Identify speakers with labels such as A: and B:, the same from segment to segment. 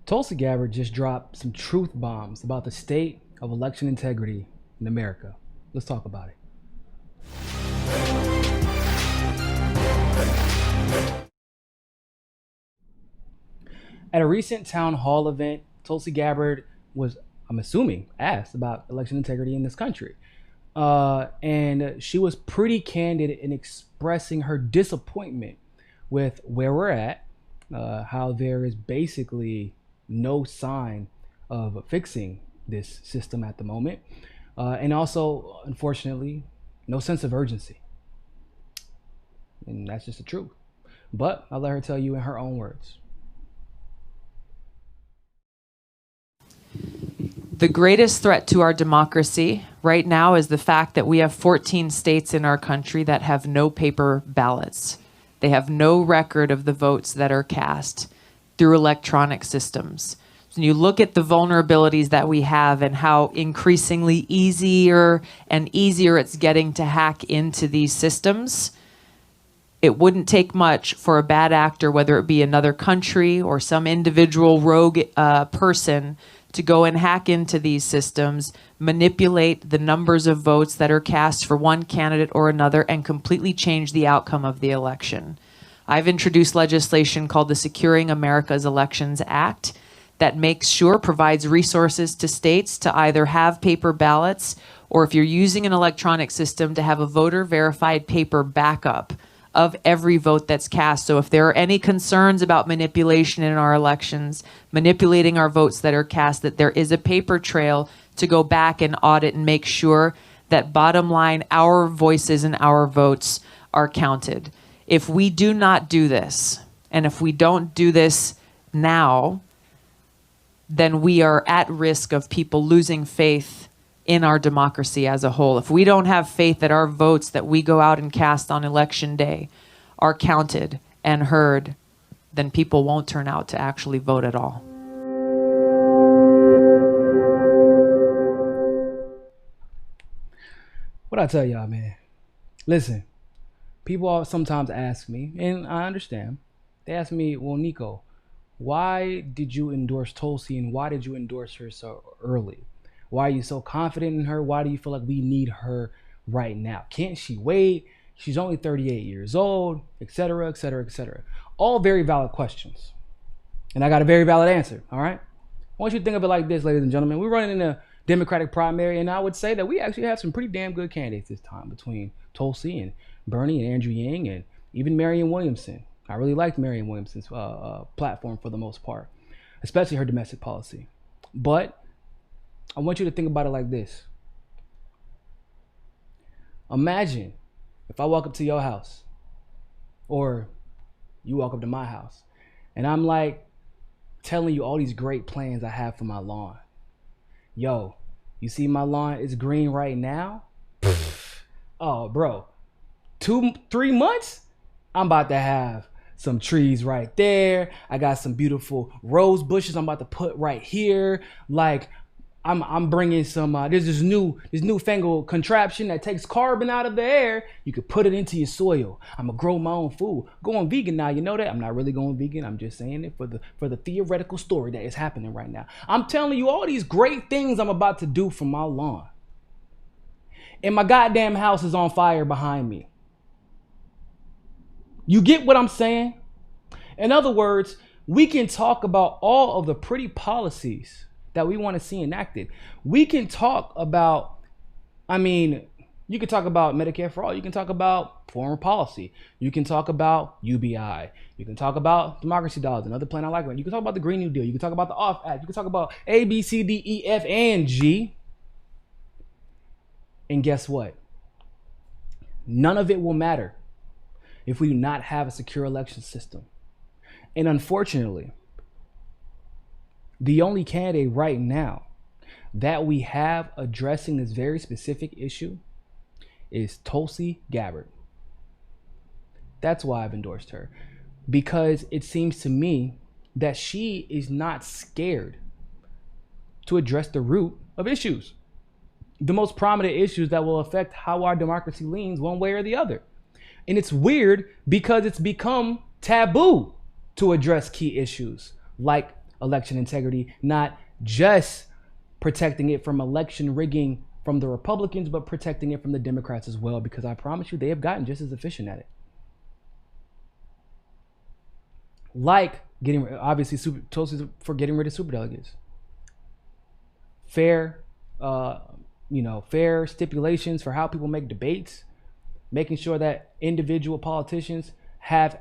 A: Tulsi Gabbard just dropped some truth bombs about the state of election integrity in America. Let's talk about it. At a recent town hall event, Tulsi Gabbard was, I'm assuming, asked about election integrity in this country. And she was pretty candid in expressing her disappointment with where we're at, how there is basically no sign of fixing this system at the moment, and also, unfortunately, no sense of urgency. And that's just the truth. But I'll let her tell you in her own words.
B: The greatest threat to our democracy right now is the fact that we have 14 states in our country that have no paper ballots. They have no record of the votes that are cast through electronic systems. When you look at the vulnerabilities that we have and how increasingly easier and easier it's getting to hack into these systems, it wouldn't take much for a bad actor, whether it be another country or some individual rogue person, to go and hack into these systems, manipulate the numbers of votes that are cast for one candidate or another, and completely change the outcome of the election. I've introduced legislation called the Securing America's Elections Act that makes sure, provides resources to states to either have paper ballots, or if you're using an electronic system, to have a voter verified paper backup of every vote that's cast. So if there are any concerns about manipulation in our elections, manipulating our votes that are cast, that there is a paper trail to go back and audit and make sure that, bottom line, our voices and our votes are counted. If we do not do this, and if we don't do this now, then we are at risk of people losing faith in our democracy as a whole. If we don't have faith that our votes that we go out and cast on election day are counted and heard, then people won't turn out to actually vote at all.
A: What I tell y'all, man? Listen, people sometimes ask me, and I understand. They ask me, well, Niko, why did you endorse Tulsi, and why did you endorse her so early? Why are you so confident in her? Why do you feel like we need her right now? Can't she wait? She's only 38 years old, etc., etc., etc. All very valid questions. And I got a very valid answer, all right? I want you to think of it like this, ladies and gentlemen. We're running in a Democratic primary, and I would say that we actually have some pretty damn good candidates this time between Tulsi and Bernie and Andrew Yang and even Marianne Williamson. I really liked Marianne Williamson's platform for the most part, especially her domestic policy. But I want you to think about it like this. Imagine if I walk up to your house, or you walk up to my house, and I'm like telling you all these great plans I have for my lawn. Yo, you see my lawn is green right now? Oh, bro, 2-3 months, I'm about to have some trees right there. I got some beautiful rose bushes I'm about to put right here. Like, I'm bringing some, there's this newfangled contraption that takes carbon out of the air. You could put it into your soil. I'm gonna grow my own food. Going vegan now, you know that? I'm not really going vegan. I'm just saying it for the theoretical story that is happening right now. I'm telling you all these great things I'm about to do for my lawn. And my goddamn house is on fire behind me. You get what I'm saying? In other words, we can talk about all of the pretty policies that we want to see enacted. We can talk about, you can talk about Medicare for all. You can talk about foreign policy. You can talk about UBI. You can talk about democracy dollars, another plan I like. You can talk about the Green New Deal. You can talk about the OFF Act. You can talk about A, B, C, D, E, F, and G. And guess what? None of it will matter if we do not have a secure election system. And unfortunately, the only candidate right now that we have addressing this very specific issue is Tulsi Gabbard. That's why I've endorsed her, because it seems to me that she is not scared to address the root of issues, the most prominent issues that will affect how our democracy leans one way or the other. And it's weird because it's become taboo to address key issues like election integrity, not just protecting it from election rigging from the Republicans, but protecting it from the Democrats as well, because I promise you, they have gotten just as efficient at it. Like obviously, Tulsi for getting rid of superdelegates. Fair, fair stipulations for how people make debates, making sure that individual politicians are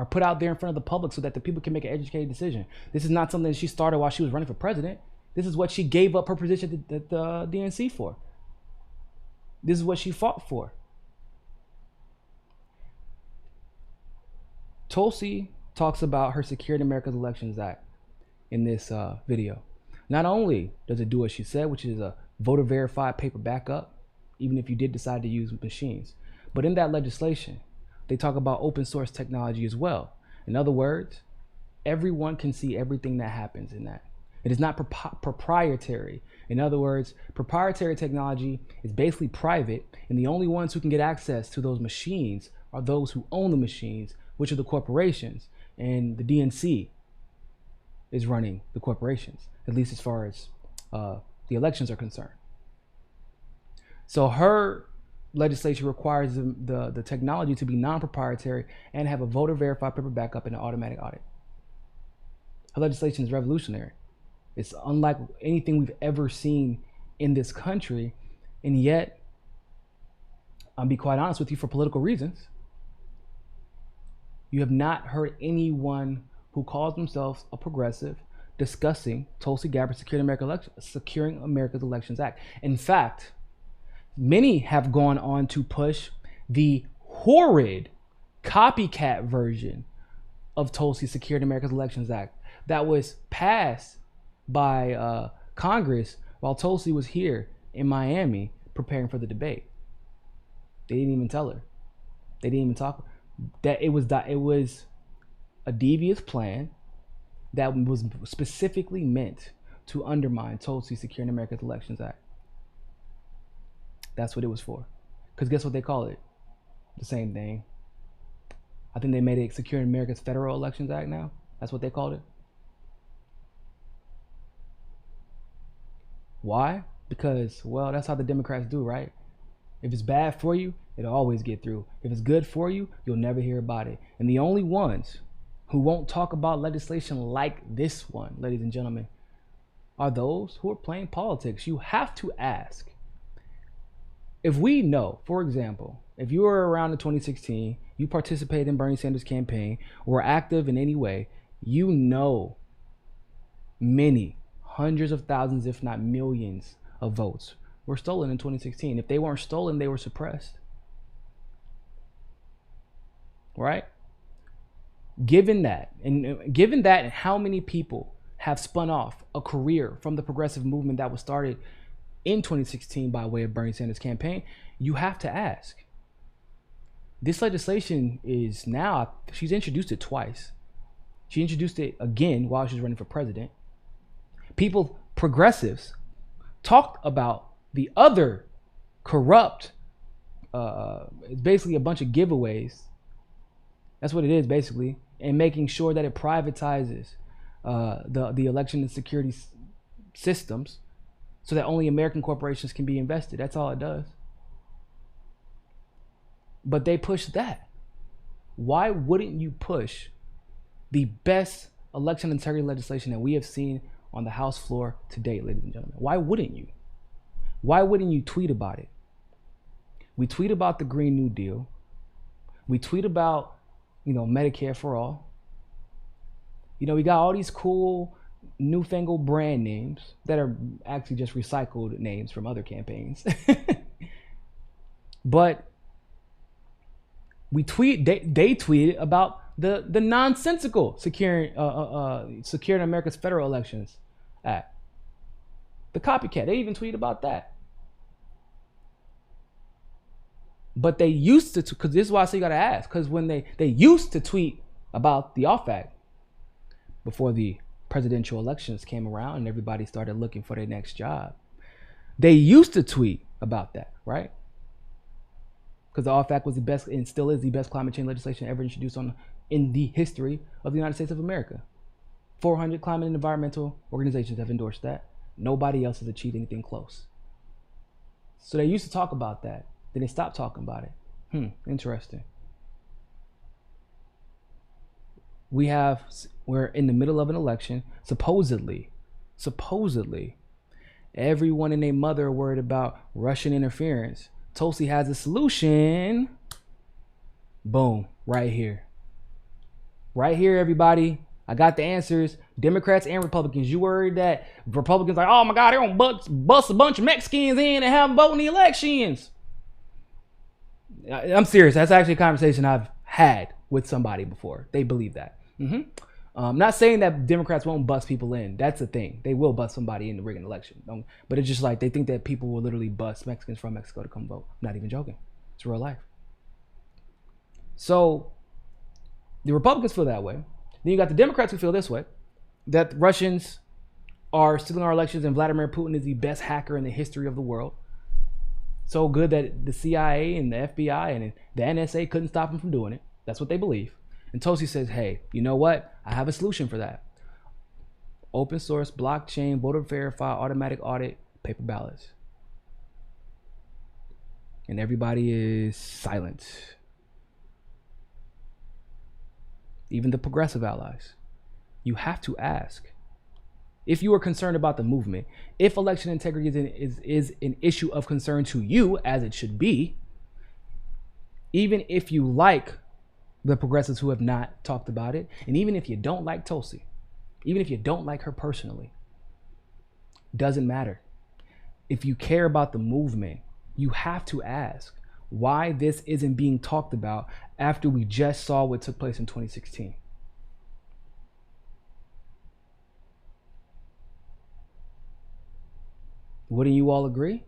A: put out there in front of the public so that the people can make an educated decision. This is not something that she started while she was running for president. This is what she gave up her position at the DNC for. This is what she fought for. Tulsi talks about her Securing America's Elections Act in this video. Not only does it do what she said, which is a voter verified paper backup, even if you did decide to use machines, but in that legislation, they talk about open source technology as well. In other words, everyone can see everything that happens in that. It is not proprietary. In other words, proprietary technology is basically private, and the only ones who can get access to those machines are those who own the machines, which are the corporations, and the DNC is running the corporations, at least as far as the elections are concerned. So her legislation requires the technology to be non-proprietary and have a voter verified paper backup and an automatic audit. Her legislation is revolutionary. It's unlike anything we've ever seen in this country, and yet, I'll be quite honest with you, for political reasons, you have not heard anyone who calls themselves a progressive discussing Tulsi Gabbard's Securing America's Elections Act. In fact, many have gone on to push the horrid copycat version of Tulsi's Securing America's Elections Act that was passed by Congress while Tulsi was here in Miami preparing for the debate. They didn't even tell her. They didn't even talk. That it was a devious plan that was specifically meant to undermine Tulsi's Securing America's Elections Act. That's what it was for. Because guess what they call it? The same thing. I think they made it Securing America's Federal Elections Act now. That's what they called it. Why? Because, well, that's how the Democrats do, right? If it's bad for you, it'll always get through. If it's good for you, you'll never hear about it. And the only ones who won't talk about legislation like this one, ladies and gentlemen, are those who are playing politics. You have to ask. If we know, for example, if you were around in 2016, you participated in Bernie Sanders' campaign, or active in any way, you know many hundreds of thousands, if not millions, of votes were stolen in 2016. If they weren't stolen, they were suppressed. Right? Given that, and how many people have spun off a career from the progressive movement that was started in 2016 by way of Bernie Sanders' campaign, you have to ask. This legislation is now, she's introduced it twice. She introduced it again while she was running for president. People, progressives, talked about the other corrupt, it's basically a bunch of giveaways. That's what it is, basically, and making sure that it privatizes the election and security systems so that only American corporations can be invested. That's all it does. But they push that. Why wouldn't you push the best election integrity legislation that we have seen on the House floor to date, ladies and gentlemen? Why wouldn't you? Why wouldn't you tweet about it? We tweet about the Green New Deal. We tweet about, Medicare for all. We got all these cool newfangled brand names that are actually just recycled names from other campaigns. But they tweeted about the nonsensical Securing America's Federal Elections Act. The copycat, they even tweeted about that. But they used to, because this is why I say you gotta ask, because when they used to tweet about the OFF Act before the presidential elections came around and everybody started looking for their next job, they used to tweet about that, right? Because the OFF Act was the best and still is the best climate change legislation ever introduced on in the history of the United States of America. 400 climate and environmental organizations have endorsed that. Nobody else has achieved anything close. So they used to talk about that. Then they stopped talking about it. Interesting. We're in the middle of an election. Supposedly, everyone and their mother are worried about Russian interference. Tulsi has a solution. Boom, right here. Right here, everybody. I got the answers. Democrats and Republicans. You worried that Republicans like, oh my God, they're gonna bust a bunch of Mexicans in and have them vote in the elections. I'm serious. That's actually a conversation I've had with somebody before. They believe that. Not saying that Democrats won't bust people in. That's the thing. They will bust somebody in the rigging election. But it's just like they think that people will literally bust Mexicans from Mexico to come vote. I'm not even joking. It's real life. So the Republicans feel that way. Then you got the Democrats who feel this way, that Russians are stealing our elections and Vladimir Putin is the best hacker in the history of the world. So good that the CIA and the FBI and the NSA couldn't stop him from doing it. That's what they believe. And Tulsi says, hey, you know what? I have a solution for that. Open source, blockchain, voter verify, automatic audit, paper ballots. And everybody is silent. Even the progressive allies. You have to ask. If you are concerned about the movement, if election integrity is an issue of concern to you, as it should be, even if you like the progressives who have not talked about it, and even if you don't like Tulsi, even if you don't like her personally, doesn't matter. If you care about the movement, you have to ask why this isn't being talked about after we just saw what took place in 2016. Wouldn't you all agree?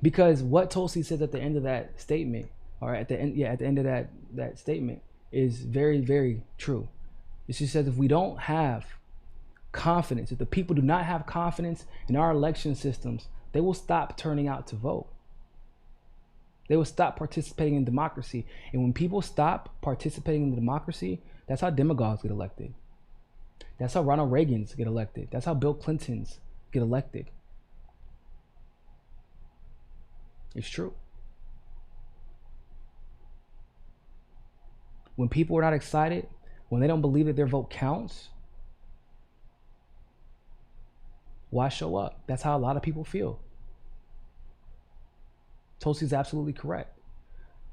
A: Because what Tulsi says at the end of that statement, or at the end of that statement, is very, very true. She says if we don't have confidence, if the people do not have confidence in our election systems, they will stop turning out to vote. They will stop participating in democracy. And when people stop participating in democracy, that's how demagogues get elected. That's how Ronald Reagan's get elected. That's how Bill Clinton's get elected. It's true. When people are not excited, when they don't believe that their vote counts, why show up? That's how a lot of people feel. Tulsi's absolutely correct.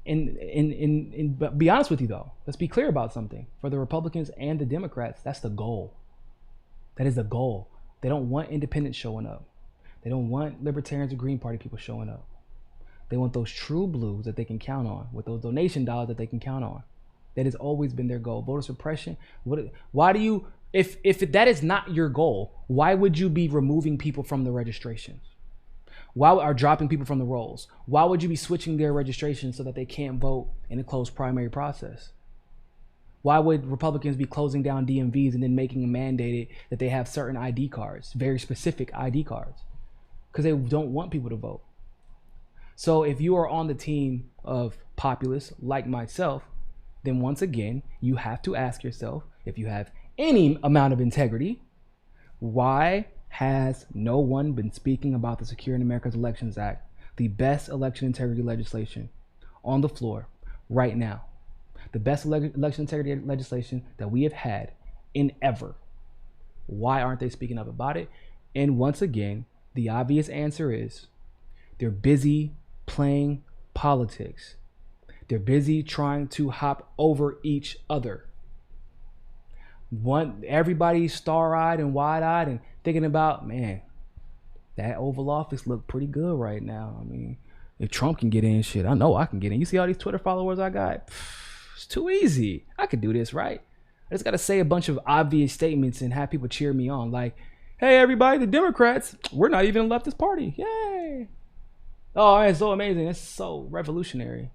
A: But be honest with you though, let's be clear about something. For the Republicans and the Democrats, that's the goal. That is the goal. They don't want independents showing up. They don't want libertarians or Green Party people showing up. They want those true blues that they can count on, with those donation dollars that they can count on. That has always been their goal. Voter suppression. Why do you, if that is not your goal, why would you be removing people from the registrations? Why are dropping people from the rolls? Why would you be switching their registration so that they can't vote in a closed primary process? Why would Republicans be closing down DMVs and then making it mandated that they have certain ID cards, very specific ID cards? Because they don't want people to vote. So if you are on the team of populists like myself, then once again, you have to ask yourself, if you have any amount of integrity, why has no one been speaking about the Securing America's Elections Act, the best election integrity legislation on the floor right now? The best election integrity legislation that we have had in ever. Why aren't they speaking up about it? And once again, the obvious answer is they're busy playing politics. They're busy trying to hop over each other. Everybody's star-eyed and wide-eyed and thinking about, man, that Oval Office look pretty good right now. I mean, if Trump can get in, shit, I know I can get in. You see all these Twitter followers I got? It's too easy. I could do this, right? I just got to say a bunch of obvious statements and have people cheer me on. Like, hey, everybody, the Democrats, we're not even a leftist party. Yay. Oh, it's so amazing. It's so revolutionary.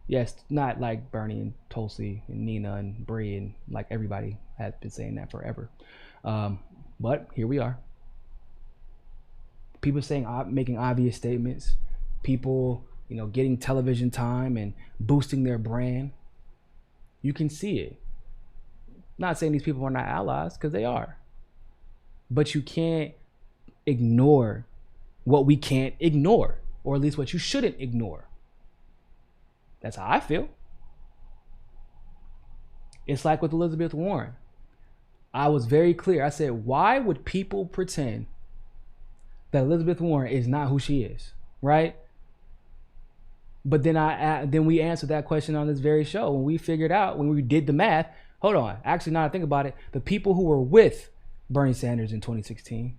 A: Yes, not like Bernie and Tulsi and Nina and Bree and like everybody has been saying that forever. But here we are. People making obvious statements. People, getting television time and boosting their brand. You can see it. Not saying these people are not allies, because they are. But you can't ignore what we can't ignore, or at least what you shouldn't ignore. That's how I feel. It's like with Elizabeth Warren. I was very clear. I said, why would people pretend that Elizabeth Warren is not who she is, right? But then we answered that question on this very show when we figured out, when we did the math. Hold on. Actually, now that I think about it, the people who were with Bernie Sanders in 2016,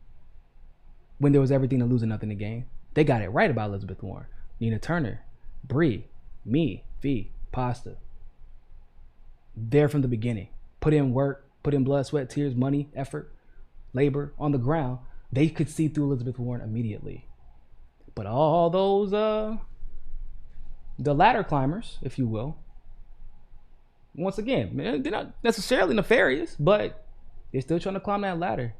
A: when there was everything to lose and nothing to gain, they got it right about Elizabeth Warren. Nina Turner, Bree, me, V, Pasta. There from the beginning. Put in work, put in blood, sweat, tears, money, effort, labor on the ground. They could see through Elizabeth Warren immediately. But all those, the ladder climbers, if you will, once again, they're not necessarily nefarious, but they're still trying to climb that ladder.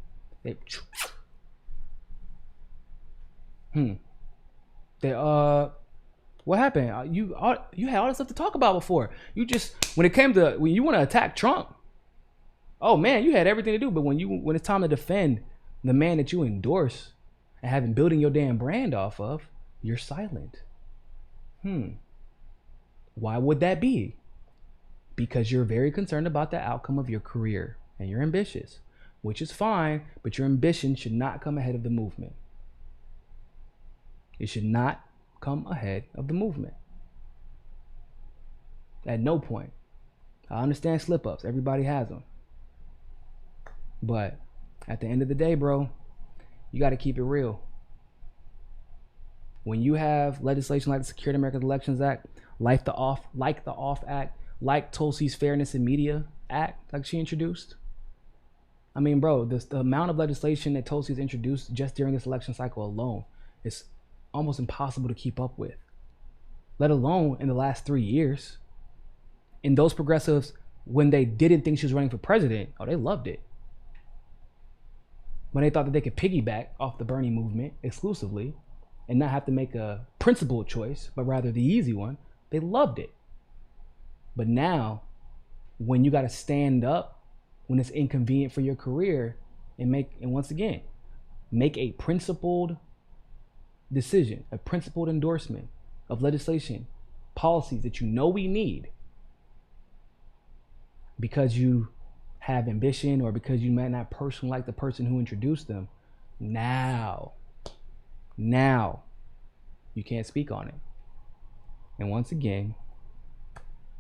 A: What happened? You had all this stuff to talk about before. You just, when you want to attack Trump, oh man, you had everything to do. But when it's time to defend the man that you endorse and have been building your damn brand off of, you're silent. Why would that be? Because you're very concerned about the outcome of your career and you're ambitious, which is fine, but your ambition should not come ahead of the movement. It should not come ahead of the movement. At no point. I understand slip-ups. Everybody has them. But at the end of the day, bro, you got to keep it real. When you have legislation like the Secure American Elections Act, like the OFF Act, like Tulsi's Fairness in Media Act, like she introduced. I mean, bro, the amount of legislation that Tulsi's introduced just during this election cycle alone is almost impossible to keep up with, let alone in the last 3 years. And those progressives, when they didn't think she was running for president, they loved it. When they thought that they could piggyback off the Bernie movement exclusively and not have to make a principled choice, but rather the easy one, they loved it. But now, when you got to stand up, when it's inconvenient for your career, and once again, make a principled decision, a principled endorsement of legislation, policies that you know we need, because you have ambition or because you might not personally like the person who introduced them, now you can't speak on it. And once again,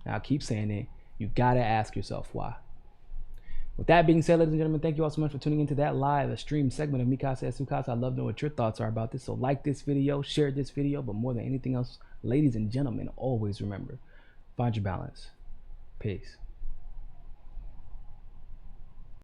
A: I'll keep saying it, you gotta ask yourself why. With that being said, ladies and gentlemen, thank you all so much for tuning into that live stream segment of Mikasa Sukasa. I'd love to know what your thoughts are about this. So like this video, share this video, but more than anything else, ladies and gentlemen, always remember, find your balance. Peace.